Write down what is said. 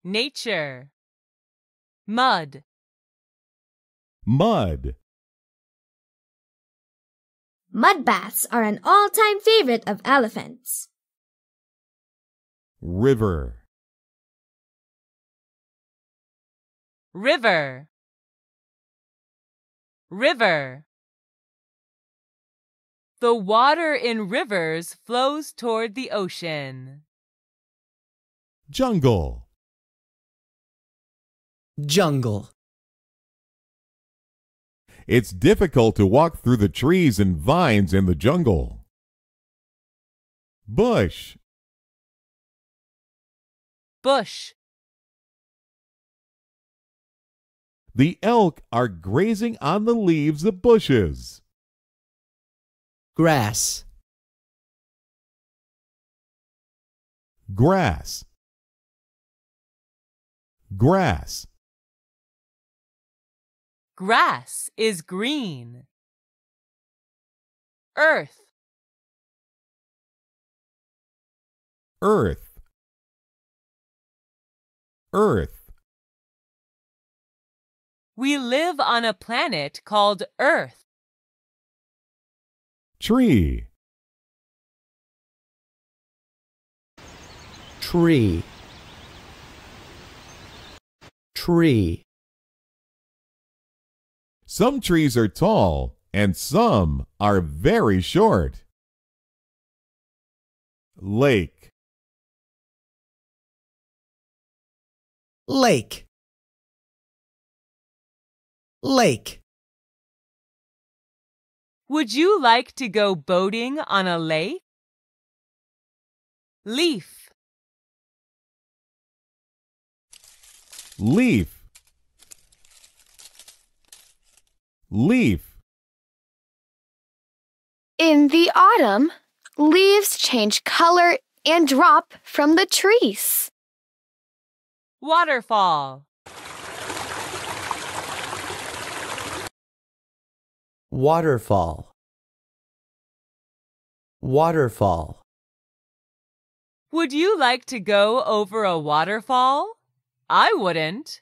nature. Mud. Mud. Mud baths are an all-time favorite of elephants. River. River. River. The water in rivers flows toward the ocean. Jungle. Jungle. It's difficult to walk through the trees and vines in the jungle. Bush. Bush. The elk are grazing on the leaves of bushes. Grass. Grass. Grass. Grass is green. Earth. Earth. Earth. We live on a planet called Earth. Tree. Tree. Tree. Some trees are tall and some are very short. Lake. Lake. Lake. Would you like to go boating on a lake? Leaf. Leaf. Leaf. In the autumn, leaves change color and drop from the trees. Waterfall. Waterfall. Waterfall. Would you like to go over a waterfall? I wouldn't.